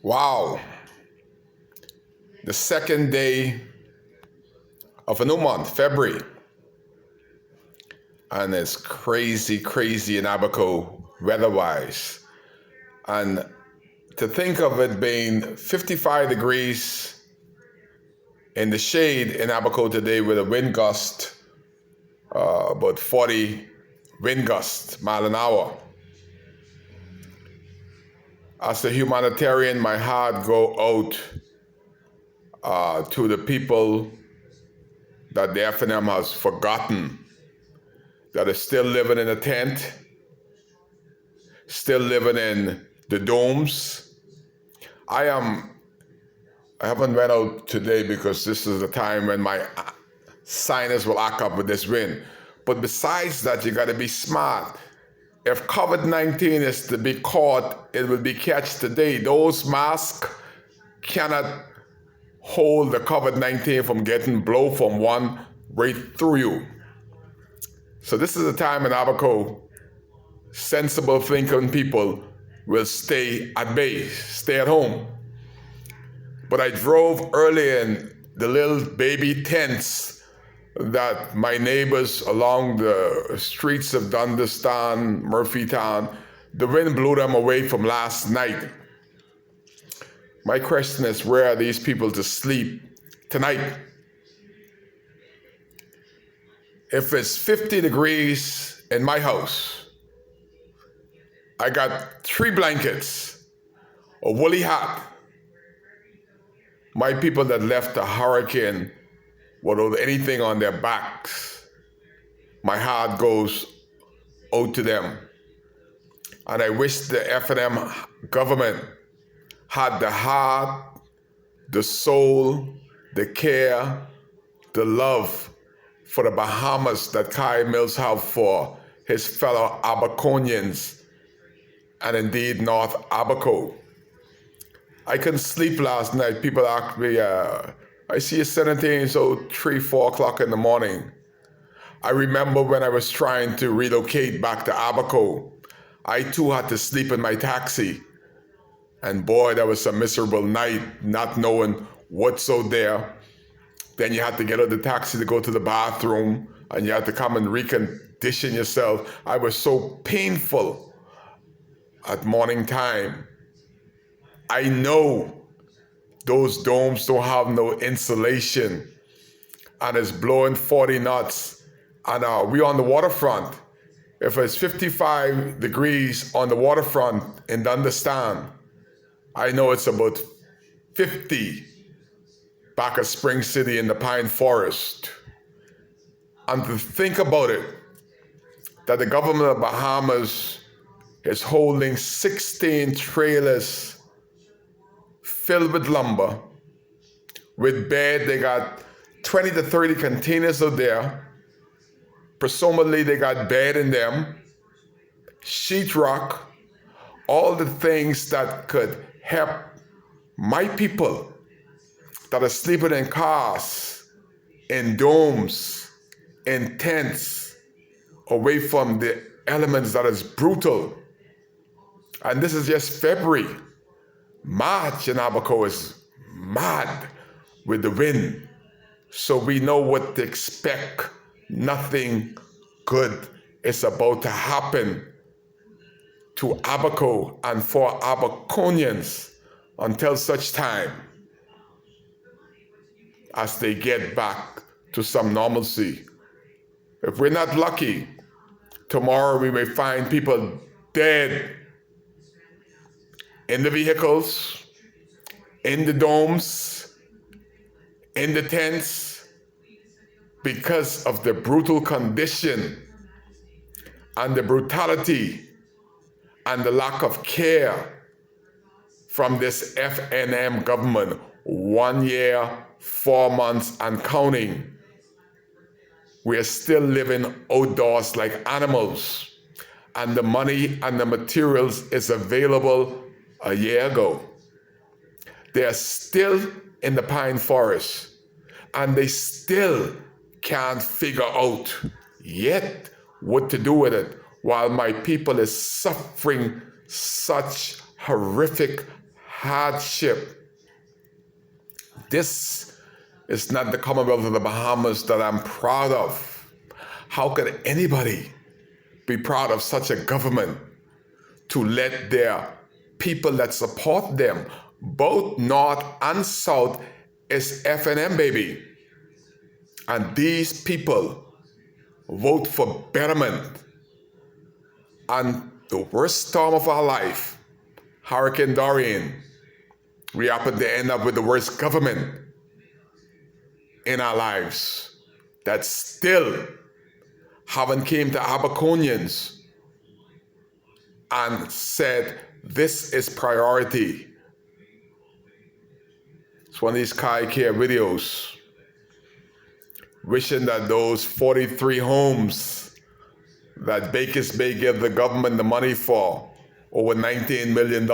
Wow, the second day of a new month, February, and it's crazy, crazy in Abaco weather-wise. And to think of it being 55 degrees in the shade in Abaco today with a wind gust, about 40 wind gusts mile an hour. As a humanitarian, my heart go out to the people that the FNM has forgotten, that are still living in a tent, still living in the domes. I haven't went out today because this is the time when my sinus will act up with this wind. But besides that, you got to be smart. If COVID-19 is to be caught, it will be catch today. Those masks cannot hold the COVID-19 from getting blown from one right through you. So this is the time in Abaco, sensible thinking people will stay at base, stay at home. But I drove early in the little baby tents that my neighbors along the streets of Dundastan, Murphytown, the wind blew them away from last night. My question is, where are these people to sleep tonight? If it's 50 degrees in my house, I got 3 blankets, a woolly hat. My people that left the hurricane without anything on their backs, my heart goes out to them. And I wish the FNM government had the heart, the soul, the care, the love for the Bahamas that Kai Mills have for his fellow Abaconians and indeed North Abaco. I couldn't sleep last night. People asked me, I see you 17, so 3, 4 o'clock in the morning. I remember when I was trying to relocate back to Abaco, I too had to sleep in my taxi. And boy, that was a miserable night, not knowing what's out there. Then you had to get out of the taxi to go to the bathroom, and you had to come and recondition yourself. I was so painful at morning time. I know those domes don't have no insulation, and it's blowing 40 knots. And we're on the waterfront. If it's 55 degrees on the waterfront in Dundastan, I know it's about 50 back at Spring City in the Pine Forest. And to think about it, that the government of Bahamas is holding 16 trailers filled with lumber, with bed. They got 20 to 30 containers out there. Presumably they got bed in them, sheetrock, all the things that could help my people that are sleeping in cars, in domes, in tents, away from the elements that is brutal. And this is just February. March in Abaco is mad with the wind. So we know what to expect. Nothing good is about to happen to Abaco and for Abaconians until such time as they get back to some normalcy. If we're not lucky, tomorrow we may find people dead in the vehicles, in the domes, in the tents, because of the brutal condition and the brutality and the lack of care from this FNM government. 1 year, 4 months and counting. We are still living outdoors like animals, and the money and the materials is available a year ago. They are still in the pine forest, and they still can't figure out yet what to do with it, while my people is suffering such horrific hardship. This is not the Commonwealth of the Bahamas that I'm proud of. How could anybody be proud of such a government to let their people that support them, both North and South, is FNM, baby. And these people vote for betterment. And the worst storm of our life, Hurricane Dorian, we happen to end up with the worst government in our lives that still haven't came to Abaconians and said, this is priority. It's one of these Kai Care videos wishing that those 43 homes that Bakers Bay gave the government the money for, over $19 million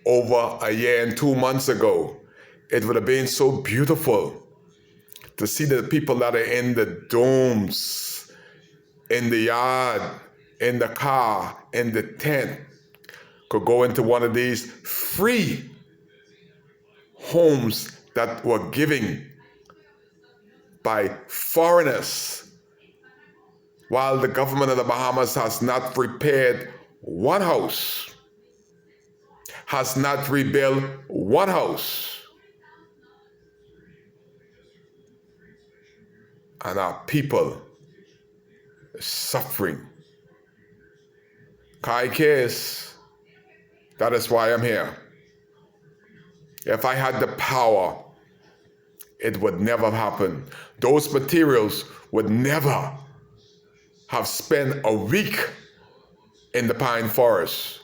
over a year and 2 months ago, it would have been so beautiful to see the people that are in the domes, in the yard, in the car, in the tent, could go into one of these free homes that were given by foreigners, while the government of the Bahamas has not repaired one house, has not rebuilt one house. And our people are suffering. Kai cares. That is why I'm here. If I had the power, it would never have happened. Those materials would never have spent a week in the pine forest.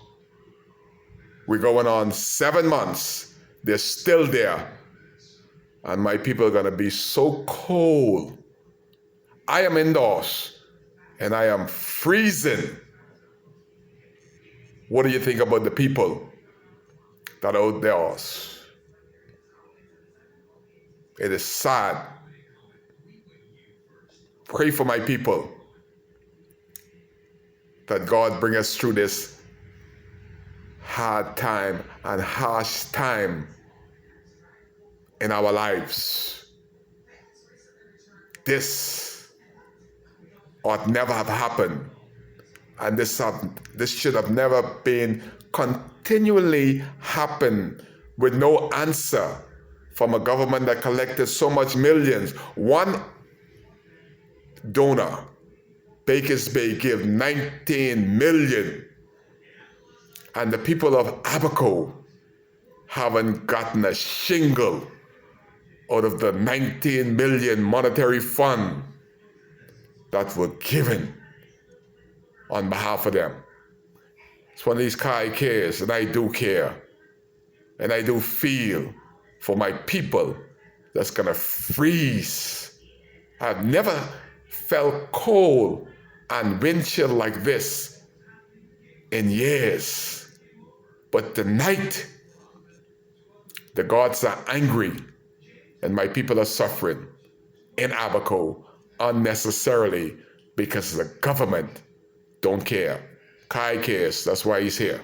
We're going on 7 months. They're still there. And my people are going to be so cold. I am indoors and I am freezing. What do you think about the people that are outdoors? It is sad. Pray for my people that God bring us through this hard time and harsh time in our lives. This ought never have happened, and this should have never been continually happen with no answer from a government that collected so much millions. One donor, Bakers Bay, gave 19 million, and the people of Abaco haven't gotten a shingle out of the 19 million monetary fund that were given on behalf of them. It's one of these Kai cares, and I do care, and I do feel for my people that's gonna freeze. I've never felt cold and wind chill like this in years. But tonight, the gods are angry and my people are suffering in Abaco unnecessarily because the government don't care. Kai cares, that's why he's here.